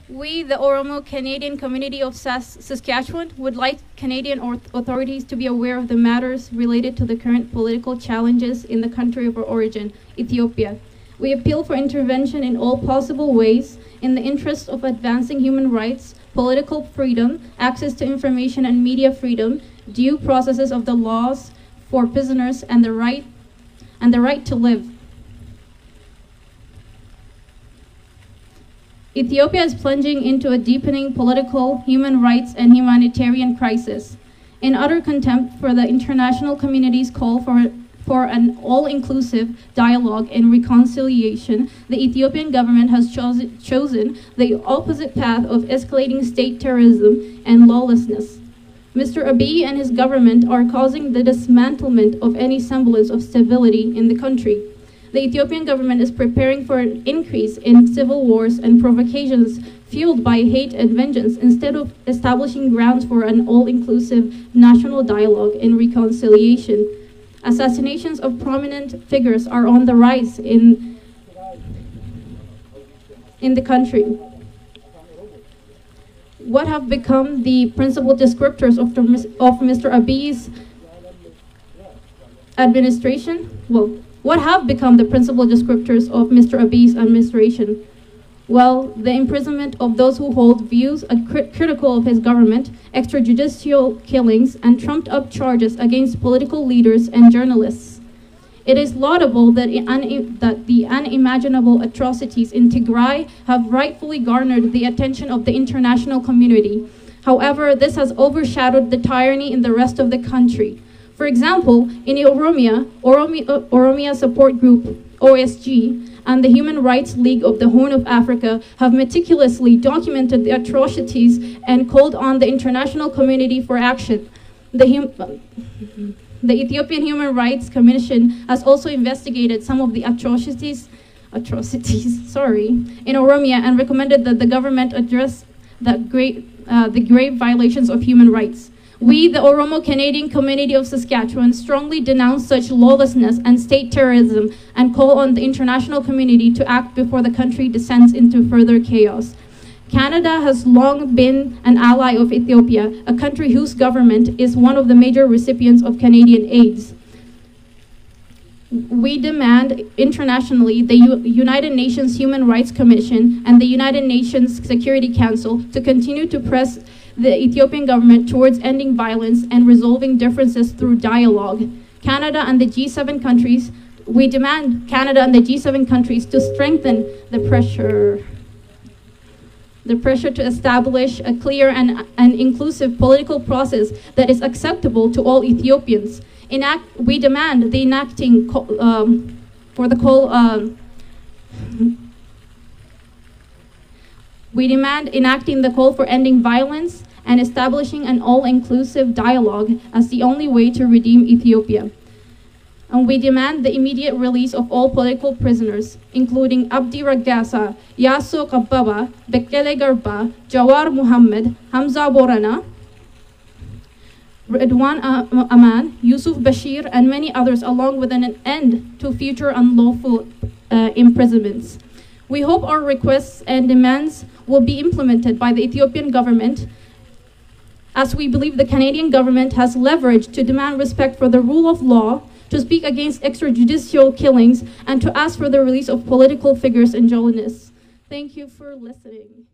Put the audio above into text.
We, the Oromo Canadian community of Saskatchewan, would like Canadian authorities to be aware of the matters related to the current political challenges in the country of our origin, Ethiopia. We appeal for intervention in all possible ways in the interest of advancing human rights, political freedom, access to information and media freedom, due processes of the laws for prisoners, and the right to live. Ethiopia is plunging into a deepening political, human rights, and humanitarian crisis. In utter contempt for the international community's call for an all-inclusive dialogue and reconciliation, the Ethiopian government has chosen the opposite path of escalating state terrorism and lawlessness. Mr. Abiy and his government are causing the dismantlement of any semblance of stability in the country. The Ethiopian government is preparing for an increase in civil wars and provocations fueled by hate and vengeance instead of establishing grounds for an all-inclusive national dialogue and reconciliation. Assassinations of prominent figures are on the rise in the country. What have become the principal descriptors of Mr. Abiy's administration? Well, what have become the principal descriptors of Mr. Abiy's administration? Well, the imprisonment of those who hold views critical of his government, extrajudicial killings, and trumped-up charges against political leaders and journalists. It is laudable that the unimaginable atrocities in Tigray have rightfully garnered the attention of the international community. However, this has overshadowed the tyranny in the rest of the country. For example, in Oromia Support Group, OSG, and the Human Rights League of the Horn of Africa have meticulously documented the atrocities and called on the international community for action. The Ethiopian Human Rights Commission has also investigated some of the atrocities in Oromia and recommended that the government address the grave violations of human rights. We, the Oromo Canadian community of Saskatchewan, strongly denounce such lawlessness and state terrorism and call on the international community to act before the country descends into further chaos. Canada has long been an ally of Ethiopia, a country whose government is one of the major recipients of Canadian aids. We demand internationally the United Nations Human Rights Commission and the United Nations Security Council to continue to press the Ethiopian government towards ending violence and resolving differences through dialogue. Canada and the G7 countries, we demand Canada and the G7 countries to strengthen the pressure to establish a clear and inclusive political process that is acceptable to all Ethiopians. We demand the enacting We demand enacting the call for ending violence and establishing an all-inclusive dialogue as the only way to redeem Ethiopia. And we demand the immediate release of all political prisoners, including Abdi Ragasa, Yasso Kabbaba, Bekele Garba, Jawar Muhammad, Hamza Borana, Redwan Aman, Yusuf Bashir, and many others, along with an end to future unlawful imprisonments. We hope our requests and demands will be implemented by the Ethiopian government, as we believe the Canadian government has leverage to demand respect for the rule of law, to speak against extrajudicial killings, and to ask for the release of political figures and journalists. Thank you for listening.